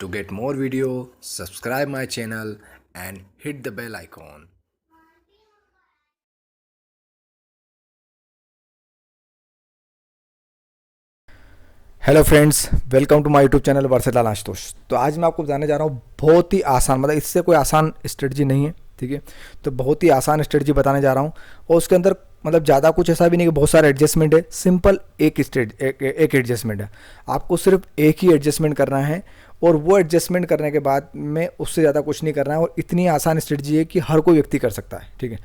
To get more video, subscribe my channel and hit the bell icon. Hello friends, welcome to my YouTube channel versatile Ashutosh. तो आज मैं आपको बताने जा रहा हूँ बहुत ही आसान, मतलब इससे कोई आसान स्ट्रेटजी नहीं है, ठीक है। तो बहुत ही आसान स्ट्रेटजी बताने जा रहा हूँ और उसके अंदर मतलब ज़्यादा कुछ ऐसा भी नहीं कि बहुत सारे एडजस्टमेंट है। सिंपल एक एडजस्टमेंट है, आपको सिर्फ एक ही एडजस्टमेंट करना है और वो एडजस्टमेंट करने के बाद में उससे ज़्यादा कुछ नहीं करना है। और इतनी आसान स्ट्रेटजी है कि हर कोई व्यक्ति कर सकता है, ठीक है।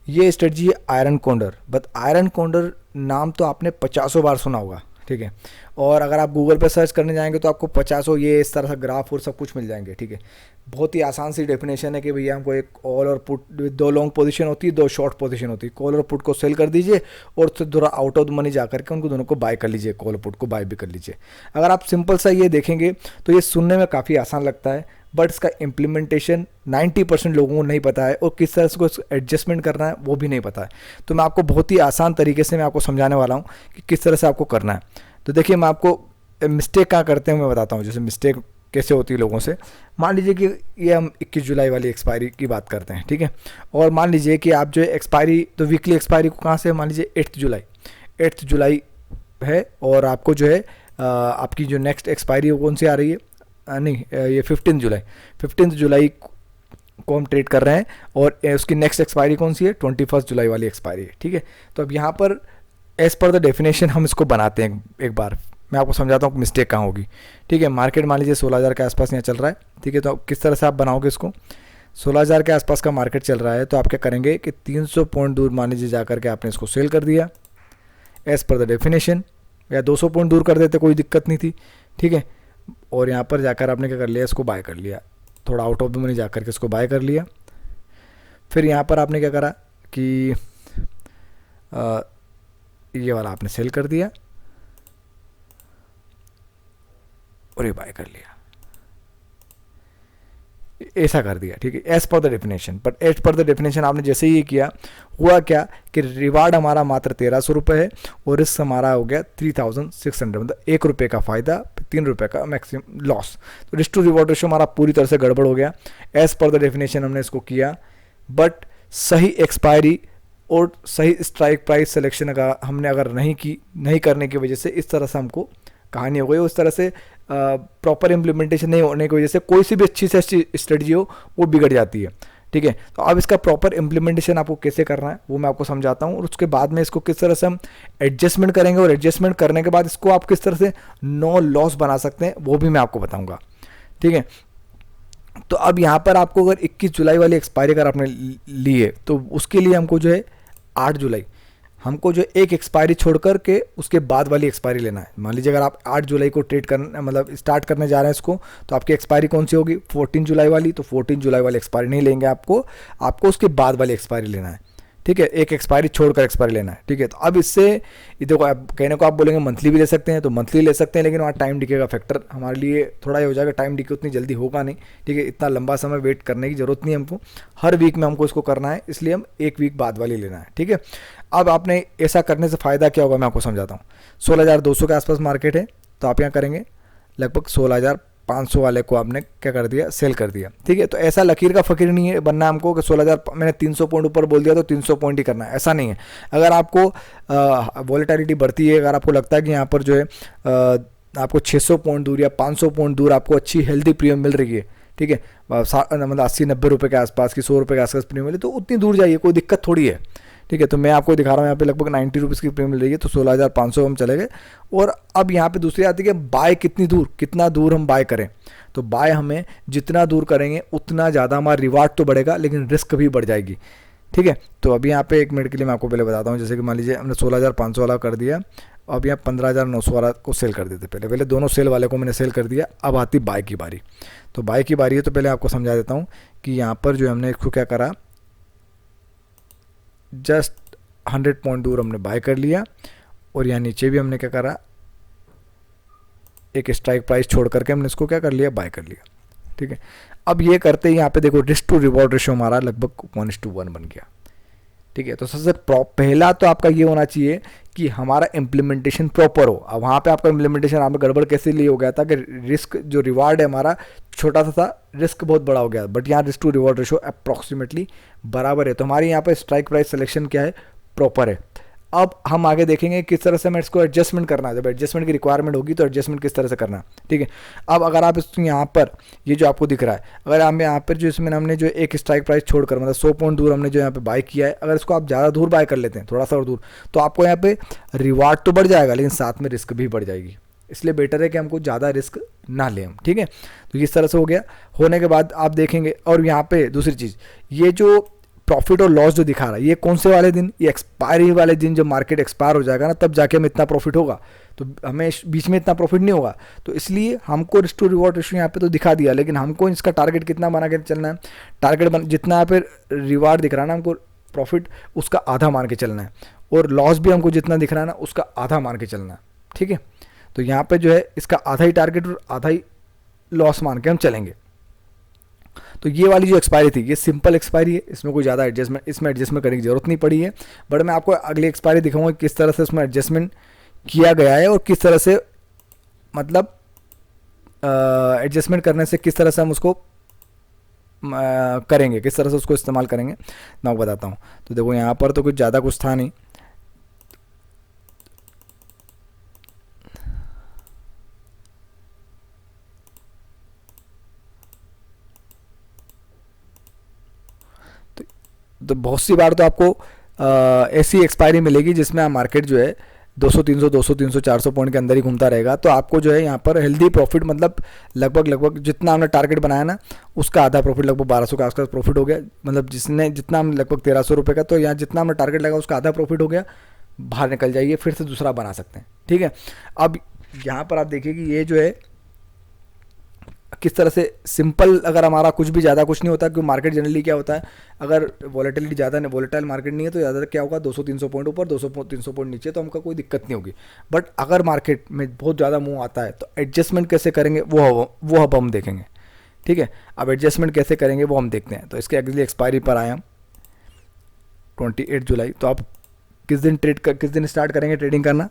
ये स्ट्रेटजी है iron condor. But iron condor नाम तो आपने 50 बार सुना होगा, ठीक है। और अगर आप गूगल पर सर्च करने जाएंगे तो आपको 50 ये इस तरह से ग्राफ और सब कुछ मिल जाएंगे, ठीक है। बहुत ही आसान सी डेफिनेशन है कि भैया हमको एक ऑल और पुट, दो लॉन्ग पोजीशन होती है, दो शॉर्ट पोजीशन होती है। कॉल और पुट को सेल कर दीजिए और उससे थोड़ा आउट ऑफ द मनी जा करके उनको दोनों को बाय कर लीजिए, कॉल और पुट को बाय भी कर लीजिए। अगर आप सिंपल सा ये देखेंगे तो ये सुनने में काफ़ी आसान लगता है, बट इसका इम्प्लीमेंटेशन 90% लोगों को नहीं पता है और किस तरह से उसको एडजस्टमेंट करना है वो भी नहीं पता है। तो मैं आपको बहुत ही आसान तरीके से मैं आपको समझाने वाला हूँ कि किस तरह से आपको करना है। तो देखिए, मैं आपको मिस्टेक कहाँ करते हैं मैं बताता हूँ। जैसे मिस्टेक कैसे होती है लोगों से, मान लीजिए कि ये हम 21 जुलाई वाली एक्सपायरी की बात करते हैं, ठीक है। और मान लीजिए कि आप जो है एक्सपायरी, तो वीकली एक्सपायरी को कहाँ से, मान लीजिए 8 जुलाई है और आपको जो है आपकी जो नेक्स्ट एक्सपायरी कौन सी आ रही है, ये 15 जुलाई को हम ट्रेड कर रहे हैं और उसकी नेक्स्ट एक्सपायरी कौन सी है, 21 जुलाई वाली एक्सपायरी है, ठीक है। तो अब यहाँ पर एज पर द डेफिनेशन हम इसको बनाते हैं। एक बार मैं आपको समझाता हूँ मिस्टेक कहाँ होगी, ठीक है। मार्केट मान लीजिए 16,000 के आसपास यहाँ चल रहा है, ठीक है। तो किस तरह से आप बनाओगे इसको, 16,000 के आसपास का मार्केट चल रहा है तो आप क्या करेंगे कि 300 पॉइंट दूर मान लीजिए जा करके आपने इसको सेल कर दिया एज पर द डेफिनेशन, या 200 पॉइंट दूर कर देते, कोई दिक्कत नहीं थी, ठीक है। और यहाँ पर जाकर आपने क्या कर लिया, इसको बाय कर लिया, थोड़ा आउट ऑफ द मनी जा करके इसको बाय कर लिया। फिर यहाँ पर आपने क्या करा कि ये वाला आपने सेल कर दिया और ये बाय कर लिया, ऐसा कर दिया, ठीक है, as per the definition. But as per the definition आपने जैसे ही ये किया, हुआ क्या कि रिवार्ड हमारा मात्र 1300 रुपये है और रिस्क हमारा हो गया 3600, मतलब ₹1 का फ़ायदा, ₹3 का मैक्सिमम लॉस। तो रिस्क टू रिवॉर्ड रेशियो हमारा पूरी तरह से गड़बड़ हो गया। एज पर द डेफिनेशन हमने इसको किया, बट सही एक्सपायरी और सही स्ट्राइक प्राइस सिलेक्शन हमने अगर नहीं करने की वजह से इस तरह से हमको कहानी हो गई। उस तरह से प्रॉपर इम्प्लीमेंटेशन नहीं होने की वजह से कोई सी भी अच्छी से अच्छी स्ट्रेटजी हो वो बिगड़ जाती है, ठीक है। तो अब इसका प्रॉपर इम्प्लीमेंटेशन आपको कैसे करना है वो मैं आपको समझाता हूँ और उसके बाद में इसको किस तरह से हम एडजस्टमेंट करेंगे और एडजस्टमेंट करने के बाद इसको आप किस तरह से नो लॉस बना सकते हैं वो भी मैं आपको बताऊँगा, ठीक है। तो अब यहाँ पर आपको अगर 21 जुलाई वाली एक्सपायरी अगर आपने ली है तो उसके लिए हमको जो है 8 जुलाई हमको जो एक एक्सपायरी छोड़ कर के उसके बाद वाली एक्सपायरी लेना है। मान लीजिए अगर आप 8 जुलाई को ट्रेड करना, मतलब स्टार्ट करने जा रहे हैं इसको, तो आपकी एक्सपायरी कौन सी होगी, 14 जुलाई वाली। तो 14 जुलाई वाली एक्सपायरी नहीं लेंगे, आपको उसके बाद वाली एक्सपायरी लेना है, ठीक है। एक एक्सपायरी छोड़कर एक्सपायरी लेना है, ठीक है। तो अब इससे देखो, आप कहने को आप बोलेंगे मंथली भी ले सकते हैं, तो मंथली ले सकते हैं, लेकिन वहाँ टाइम डिके का फैक्टर हमारे लिए थोड़ा ये हो जाएगा। टाइम डिके उतनी जल्दी होगा नहीं, ठीक है। इतना लंबा समय वेट करने की जरूरत नहीं है हमको, हर वीक में हमको इसको करना है, इसलिए हम एक वीक बाद वाली लेना है, ठीक है। अब आपने ऐसा करने से फ़ायदा क्या होगा मैं आपको समझाता हूँ। 16,200 के आसपास मार्केट है, तो आप क्या करेंगे, लगभग 16,500 वाले को आपने क्या कर दिया, सेल कर दिया, ठीक है। तो ऐसा लकीर का फ़कीर नहीं है बनना हमको कि 16,000 मैंने 300 पॉइंट ऊपर बोल दिया तो 300 पॉइंट ही करना है, ऐसा नहीं है। अगर आपको वॉलेटिलिटी बढ़ती है, अगर आपको लगता है कि यहाँ पर जो है आपको 600 पॉइंट दूर या 500 पॉइंट दूर आपको अच्छी हेल्दी प्रीमियम मिल रही है, ठीक है, मतलब 80-90 रुपये के आसपास की, 100 रुपये के आसपास प्रीमियम मिले तो उतनी दूर जाइए, कोई दिक्कत थोड़ी है, ठीक है। तो मैं आपको दिखा रहा हूँ यहाँ पे लगभग 90 रुपीज़ की प्रीमियम मिल रही है, तो 16,500 हम चले गए। और अब यहाँ पे दूसरी आती है कि बाय कितना दूर हम बाय करें। तो बाय हमें जितना दूर करेंगे उतना ज़्यादा हमारा रिवार्ड तो बढ़ेगा, लेकिन रिस्क भी बढ़ जाएगी, ठीक है। तो अभी यहाँ पे 1 मिनट के लिए मैं आपको पहले बताता हूँ। जैसे कि मान लीजिए हमने 16,500 वाला कर दिया, अब यहाँ 15,900 वाला को सेल कर देते, पहले दोनों सेल वाले को मैंने सेल कर दिया। अब आती बाय की बारी। तो बाय की बारी है, तो पहले आपको समझा देता हूँ कि यहाँ पर जो हमने इसको क्या करा, जस्ट 100 पॉइंट दूर हमने बाय कर लिया और यहाँ नीचे भी हमने क्या करा, एक स्ट्राइक प्राइस छोड़ करके हमने इसको क्या कर लिया, बाय कर लिया, ठीक है। अब ये करते ही यहाँ पे देखो रिस्क टू रिवॉर्ड रेशियो हमारा लगभग 1:1 बन गया, ठीक है। तो सबसे पहला तो आपका ये होना चाहिए कि हमारा इम्प्लीमेंटेशन प्रॉपर हो। अब वहाँ पे आपका इम्प्लीमेंटेशन आपने गड़बड़ कैसे लिए हो गया था कि रिस्क जो रिवार्ड है हमारा छोटा सा था, रिस्क बहुत बड़ा हो गया, बट यहाँ risk to reward ratio approximately बराबर है। तो हमारे यहाँ पे स्ट्राइक प्राइस सिलेक्शन क्या है, प्रॉपर है। अब हम आगे देखेंगे किस तरह से हमें इसको एडजस्टमेंट करना है। जब एडजस्टमेंट की रिक्वायरमेंट होगी तो एडजस्टमेंट किस तरह से करना है, ठीक है। अब अगर आप इस यहाँ पर ये जो आपको दिख रहा है, अगर हम यहाँ पर जो इसमें हमने जो एक स्ट्राइक प्राइस छोड़कर मतलब 100 पॉइंट दूर हमने जो यहाँ पे बाय किया है, अगर इसको आप ज़्यादा दूर बाय कर लेते हैं, थोड़ा सा और दूर, तो आपको यहाँ पे रिवार्ड तो बढ़ जाएगा लेकिन साथ में रिस्क भी बढ़ जाएगी। इसलिए बेटर है कि हमको ज़्यादा रिस्क ना लें हम, ठीक है। तो इस तरह से हो गया। होने के बाद आप देखेंगे, और यहाँ पे दूसरी चीज़, ये जो प्रॉफिट और लॉस जो दिखा रहा है, ये कौन से वाले दिन, ये एक्सपायरी वाले दिन, जब मार्केट एक्सपायर हो जाएगा ना, तब जाके हमें इतना प्रॉफिट होगा। तो हमें बीच में इतना प्रॉफिट नहीं होगा। तो इसलिए हमको रिस्क टू रिवॉर्ड रेशियो यहाँ पे तो दिखा दिया, लेकिन हमको इसका टारगेट कितना बना के चलना है, जितना यहाँ पे रिवार्ड दिख रहा है ना, हमको प्रॉफिट उसका आधा मान के चलना है, और लॉस भी हमको जितना दिख रहा है ना उसका आधा मान के चलना है, ठीक है। तो यहाँ पे जो है इसका आधा ही टारगेट और आधा ही लॉस मान के हम चलेंगे। तो ये वाली जो एक्सपायरी थी, ये सिंपल एक्सपायरी है, इसमें कोई ज़्यादा इसमें एडजस्टमेंट करने की ज़रूरत नहीं पड़ी है। बट मैं आपको अगली एक्सपायरी दिखाऊंगा किस तरह से उसमें एडजस्टमेंट किया गया है, और किस तरह से मतलब एडजस्टमेंट करने से किस तरह से हम उसको करेंगे, किस तरह से उसको इस्तेमाल करेंगे, मैं आपको बताता हूँ। तो देखो यहाँ पर तो कुछ ज़्यादा कुछ था नहीं, तो बहुत सी बार तो आपको ऐसी एक्सपायरी मिलेगी जिसमें मार्केट जो है 200 300 200 300 400 पॉइंट के अंदर ही घूमता रहेगा। तो आपको जो है यहाँ पर हेल्दी प्रॉफिट, मतलब लगभग जितना हमने टारगेट बनाया ना उसका आधा प्रॉफिट, लगभग 1200 के आसपास प्रॉफिट हो गया। मतलब जितना हम लगभग 1300 रुपये का, तो यहाँ जितना हमने टारगेट लगा उसका आधा प्रॉफिट हो गया। बाहर निकल जाइए, फिर से दूसरा बना सकते हैं, ठीक है। अब यहाँ पर आप देखिए कि ये जो है किस तरह से सिंपल, अगर हमारा कुछ भी ज़्यादा कुछ नहीं होता, क्योंकि मार्केट जनरली क्या होता है, अगर वॉलेटिलिटी ज़्यादा नहीं, वॉलेटाइल मार्केट नहीं है, तो ज़्यादा क्या होगा, 200-300 पॉइंट ऊपर, 200-300 पॉइंट नीचे, तो हमको कोई दिक्कत नहीं होगी। बट अगर मार्केट में बहुत ज़्यादा मूव आता है तो एडजस्टमेंट कैसे करेंगे वो अब हम देखेंगे, ठीक है। अब एडजस्टमेंट कैसे करेंगे वो हम देखते हैं। तो इसके अगली एक्सपायरी पर आए हम 28 जुलाई। तो आप किस दिन स्टार्ट करेंगे ट्रेडिंग करना,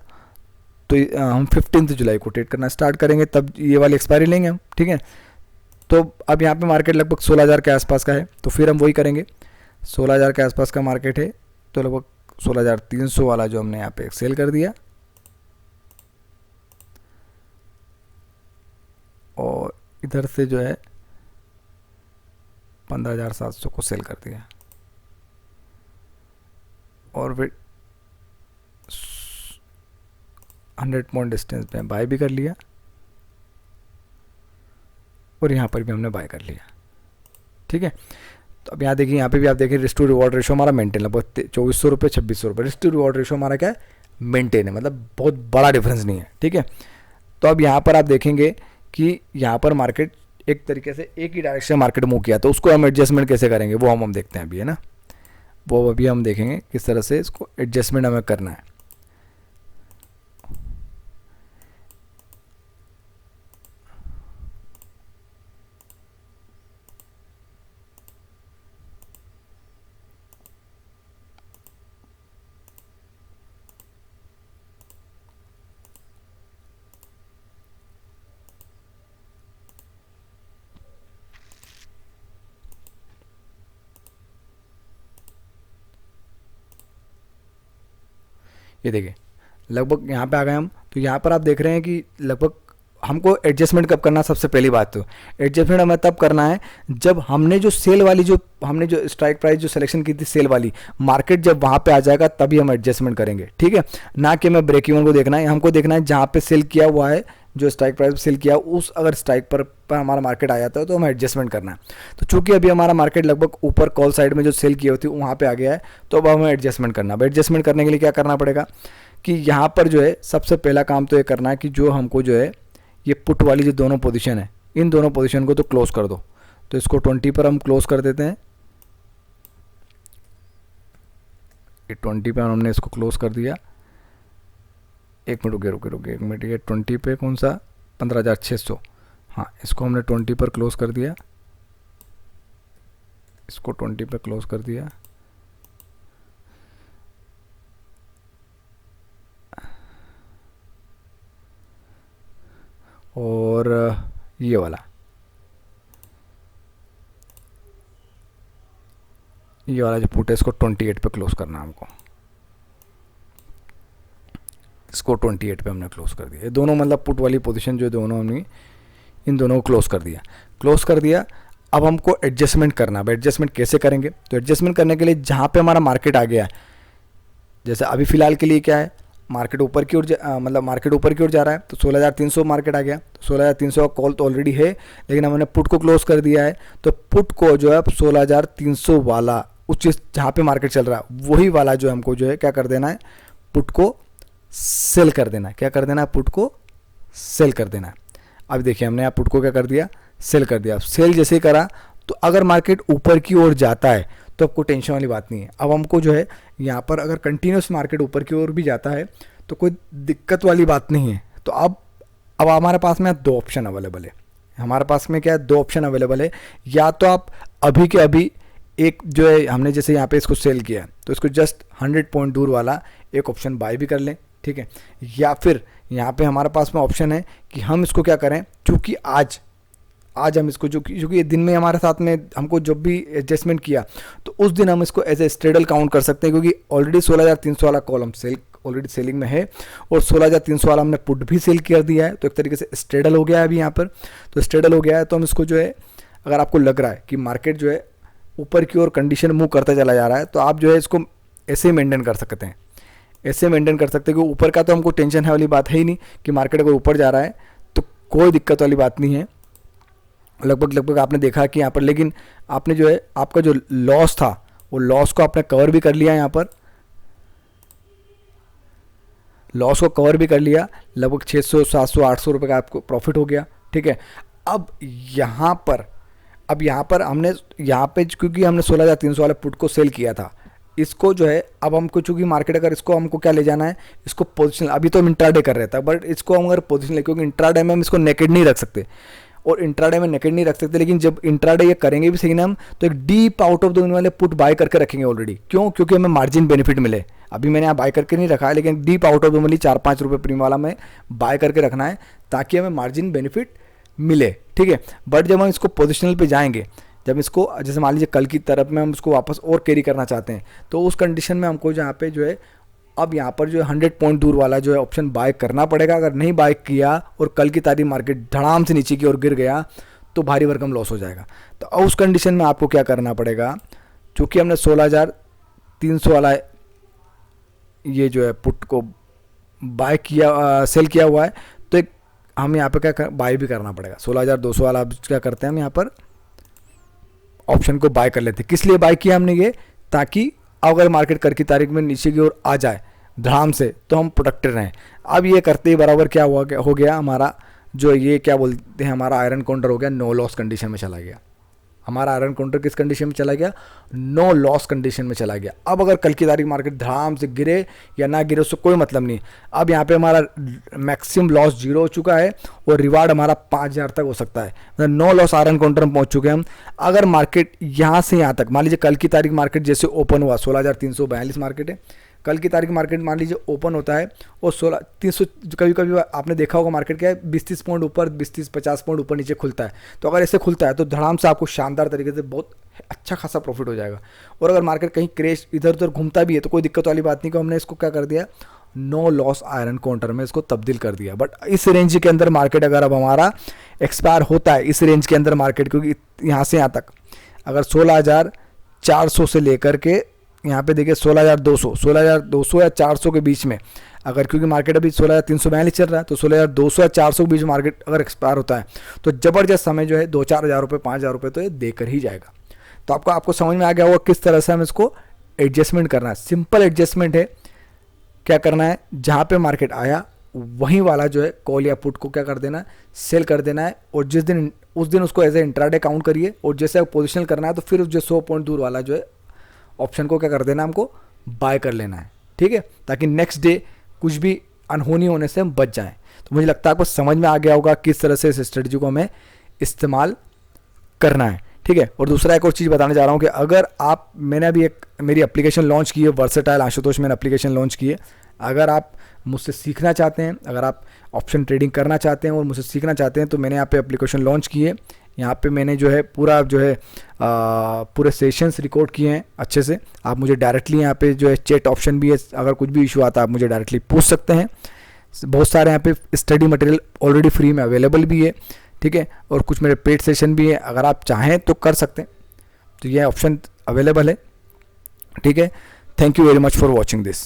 तो हम 15 जुलाई को ट्रेड करना स्टार्ट करेंगे, तब ये वाली एक्सपायरी लेंगे हम, ठीक है। तो अब यहाँ पे मार्केट लगभग 16,000 के आसपास का है, तो फिर हम वही करेंगे। 16,000 के आसपास का मार्केट है, तो लगभग 16,300 वाला जो हमने यहाँ पे सेल कर दिया, और इधर से जो है 15,700 को सेल कर दिया, और फिर 100 पॉइंट डिस्टेंस पे बाय भी कर लिया, और यहाँ पर भी हमने बाय कर लिया, ठीक है। तो अब यहाँ देखिए, यहाँ पे भी आप देखिए रिस्क टू रिवॉर्ड रेशो हमारा मेंटेन, लगभग 2400 रुपये 2600 रुपये रिस्क टू रिवॉर्ड रेशो हमारा क्या है, मेंटेन है, मतलब बहुत बड़ा डिफरेंस नहीं है, ठीक है। तो अब यहाँ पर आप देखेंगे कि यहाँ पर मार्केट एक तरीके से एक ही डायरेक्शन मार्केट मूव किया, तो उसको हम एडजस्टमेंट कैसे करेंगे वो हम देखते हैं अभी, है ना। वो अभी हम देखेंगे किस तरह से इसको एडजस्टमेंट हमें करना है। ये देखिए लगभग यहाँ पे आ गए हम। तो यहाँ पर आप देख रहे हैं कि लगभग हमको एडजस्टमेंट कब करना है, सबसे पहली बात तो एडजस्टमेंट हमें तब करना है जब हमने जो सेल वाली जो हमने जो स्ट्राइक प्राइस जो सिलेक्शन की थी सेल वाली, मार्केट जब वहाँ पे आ जाएगा तभी हम एडजस्टमेंट करेंगे, ठीक है। ना कि हमें ब्रेक इवन को देखना है, हमको देखना है जहाँ पे सेल किया हुआ है, जो स्ट्राइक प्राइस सेल किया उस अगर स्ट्राइक पर हमारा मार्केट आ जाता है तो हमें एडजस्टमेंट करना है। तो चूंकि अभी हमारा मार्केट लगभग ऊपर कॉल साइड में जो सेल की होती है वहाँ पे आ गया है, तो अब हमें एडजस्टमेंट करना है। अब एडजस्टमेंट करने के लिए क्या करना पड़ेगा कि यहाँ पर जो है सबसे पहला काम तो ये करना है कि जो हमको जो है ये पुट वाली जो दोनों पोजीशन है, इन दोनों पोजीशन को तो क्लोज कर दो। तो इसको 20 पर हम क्लोज कर देते हैं, ये 20 पे हमने इसको क्लोज कर दिया। एक मिनट रुके एक मिनट, ये 20 पे कौन सा 15,600, हाँ इसको हमने 20 पर क्लोज कर दिया, इसको 20 पर क्लोज कर दिया। और ये वाला, ये वाला जो पुट है इसको 28 पे क्लोज करना है हमको, इसको 28 पे हमने क्लोज कर दिया। ये दोनों मतलब पुट वाली पोजीशन जो दोनों हमने इन दोनों को क्लोज कर दिया, क्लोज कर दिया। अब हमको एडजस्टमेंट करना है। एडजस्टमेंट कैसे करेंगे? तो एडजस्टमेंट करने के लिए जहाँ पे हमारा मार्केट आ गया है, जैसे अभी फ़िलहाल के लिए क्या है, मार्केट ऊपर की ओर मतलब मार्केट ऊपर की ओर जा रहा है, तो 16,300 मार्केट आ गया। तो 16,300 का कॉल तो ऑलरेडी है, लेकिन हमने पुट को क्लोज कर दिया है। तो पुट को जो है 16,300 वाला उच्च जहाँ पे मार्केट चल रहा है वही वाला जो हमको जो है क्या कर देना है, पुट को सेल कर देना है। क्या कर देना है? पुट को सेल कर देना है। अब देखिए हमने यहाँ पुट को क्या कर दिया, सेल कर दिया। सेल जैसे ही करा तो अगर मार्केट ऊपर की ओर जाता है तो आपको टेंशन वाली बात नहीं है। अब हमको जो है यहाँ पर अगर कंटिन्यूस मार्केट ऊपर की ओर भी जाता है तो कोई दिक्कत वाली बात नहीं है। तो अब हमारे पास में दो ऑप्शन अवेलेबल है। हमारे पास में क्या है, दो ऑप्शन अवेलेबल है। या तो आप अभी के अभी एक जो है हमने जैसे यहाँ पे इसको सेल किया है तो इसको जस्ट 100 पॉइंट दूर वाला एक ऑप्शन बाय भी कर लें, ठीक है। या फिर यहाँ पे हमारे पास में ऑप्शन है कि हम इसको क्या करें, चूँकि आज हम इसको जो क्योंकि ये दिन में हमारे साथ में हमको जब भी एडजस्टमेंट किया तो उस दिन हम इसको एज ए स्ट्रेडल काउंट कर सकते हैं, क्योंकि ऑलरेडी 16,300 वाला कॉल हम ऑलरेडी सेलिंग में है और 16,300 वाला हमने पुट भी सेल कर दिया है। तो एक तरीके से स्ट्रेडल हो गया है अभी यहाँ पर। तो स्ट्रेडल हो गया है तो हम इसको जो है, अगर आपको लग रहा है कि मार्केट जो है ऊपर की ओर कंडीशन मूव करता चला जा रहा है तो आप जो है इसको ऐसे मेंटेन कर सकते हैं, ऐसे मेंटेन कर सकते हैं कि ऊपर का तो हमको टेंशन है वाली बात है ही नहीं कि मार्केट अगर ऊपर जा रहा है तो कोई दिक्कत वाली बात नहीं है। लगभग आपने देखा कि यहाँ पर, लेकिन आपने जो है आपका जो लॉस था वो लॉस को आपने कवर भी कर लिया, यहाँ पर लॉस को कवर भी कर लिया। लगभग 600 700 800 रुपये का आपको प्रॉफिट हो गया, ठीक है। अब यहाँ पर हमने यहाँ पे क्योंकि हमने 16,300 वाले पुट को सेल किया था, इसको जो है अब हमको चूंकि मार्केट अगर इसको हमको क्या ले जाना है, इसको पोजीशन, अभी तो हम इंट्राडे कर रहे थे बट इसको हम अगर पोजीशन ले, क्योंकि इंट्राडे में हम इसको नेकेड नहीं रख सकते और इंट्राडे में नेकेड नहीं रख सकते, लेकिन जब इंट्राडे ये करेंगे भी सही ना हम, तो एक deep out of the money वाले पुट बाय करके रखेंगे ऑलरेडी। क्यों? क्योंकि हमें मार्जिन बेनिफिट मिले। अभी मैंने यहाँ बाय करके नहीं रखा है, लेकिन deep out of the money 4-5 रुपये प्रीमियम वाला में बाय करके रखना है ताकि हमें मार्जिन बेनिफिट मिले, ठीक है। बट जब हम इसको पोजिशनल पे जाएंगे, जब इसको जैसे मान लीजिए कल की तरफ में हम इसको वापस और कैरी करना चाहते हैं तो उस कंडीशन में हमको जहाँ पे जो है अब यहाँ पर जो है 100 पॉइंट दूर वाला जो है ऑप्शन बाय करना पड़ेगा। अगर नहीं बाय किया और कल की तारीख मार्केट धड़ाम से नीचे की ओर गिर गया तो भारी भरकम लॉस हो जाएगा। तो उस कंडीशन में आपको क्या करना पड़ेगा, चूँकि हमने 16,300 वाला ये जो है पुट को बाय किया, सेल किया हुआ है, तो एक हम यहाँ पे क्या बाय भी करना पड़ेगा। 16,200 वाला क्या करते हैं हम यहाँ पर ऑप्शन को बाय कर लेते हैं। किस लिए बाय किया हमने ये, ताकि अगर मार्केट कल की तारीख में नीचे की ओर आ जाए धड़ाम से तो हम प्रोटेक्टेड रहें। अब ये करते ही बराबर क्या हो गया हमारा जो ये क्या बोलते हैं, हमारा आयरन काउंटर हो गया नो लॉस कंडीशन में चला गया। हमारा आयरन काउंटर किस कंडीशन में चला गया, नो लॉस कंडीशन में चला गया। अब अगर कल की तारीख मार्केट धड़ाम से गिरे या ना गिरे उससे कोई मतलब नहीं। अब यहाँ पे हमारा मैक्सिमम लॉस 0 हो चुका है और रिवार्ड हमारा 5,000 तक हो सकता है, मतलब नो लॉस आयरन काउंटर में पहुँच चुके हैं हम। अगर मार्केट यहाँ से यहाँ तक मान लीजिए कल की तारीख मार्केट जैसे ओपन हुआ 16,342 मार्केट है, कल की तारीख मार्केट मान लीजिए ओपन होता है और 16,300 कभी आपने देखा होगा मार्केट क्या है 20-30 पॉइंट ऊपर 20-50 पॉइंट ऊपर नीचे खुलता है। तो अगर ऐसे खुलता है तो धड़ाम से आपको शानदार तरीके से बहुत अच्छा खासा प्रॉफिट हो जाएगा। और अगर मार्केट कहीं क्रैश इधर उधर घूमता भी है तो कोई दिक्कत वाली बात नहीं कि हमने इसको क्या कर दिया, नो लॉस आयरन काउंटर में इसको तब्दील कर दिया। बट इस रेंज के अंदर मार्केट अगर अब हमारा एक्सपायर होता है, इस रेंज के अंदर मार्केट, क्योंकि यहाँ से यहाँ तक अगर 16,400 से लेकर के यहाँ पे देखिए 16,200 या 400 के बीच में, अगर क्योंकि मार्केट अभी 16,342 चल रहा है तो 16,200 या 400 के बीच मार्केट अगर एक्सपायर होता है तो ज़बरदस्त समय जो है 2-4 हज़ार रुपये 5,000 रुपये तो ये देकर ही जाएगा। तो आपको समझ में आ गया होगा किस तरह से हम इसको एडजस्टमेंट करना है। सिंपल एडजस्टमेंट है। क्या करना है, जहाँ पे मार्केट आया वहीं वाला जो है कॉल या पुट को क्या कर देना है, सेल कर देना है। और उस दिन उसको एज ए इंट्राडे काउंट करिए और जैसे पोजिशनल करना है तो फिर जो 100 पॉइंट दूर वाला जो है ऑप्शन को क्या कर देना, हमको बाय कर लेना है, ठीक है, ताकि नेक्स्ट डे कुछ भी अनहोनी होने से हम बच जाएं। तो मुझे लगता है आपको समझ में आ गया होगा किस तरह से इस स्ट्रेटजी को हमें इस्तेमाल करना है, ठीक है। और दूसरा एक और चीज़ बताने जा रहा हूँ कि अगर मैंने अभी मेरी एप्लीकेशन लॉन्च की है, वर्सेटाइल आशुतोष मैंने एप्लीकेशन लॉन्च की है। अगर आप मुझसे सीखना चाहते हैं, अगर आप ऑप्शन ट्रेडिंग करना चाहते हैं और मुझसे सीखना चाहते हैं, तो मैंने यहाँ पे एप्लीकेशन लॉन्च की है। यहाँ पे मैंने जो है पूरा जो है पूरे सेशंस रिकॉर्ड किए हैं अच्छे से। आप मुझे डायरेक्टली यहाँ पे जो है चैट ऑप्शन भी है, अगर कुछ भी इशू आता है आप मुझे डायरेक्टली पूछ सकते हैं। बहुत सारे यहाँ पे स्टडी मटेरियल ऑलरेडी फ्री में अवेलेबल भी है, ठीक है, और कुछ मेरे पेड सेशन भी है, अगर आप चाहें तो कर सकते हैं। तो ये ऑप्शन अवेलेबल है, ठीक है। Thank you very much for watching this.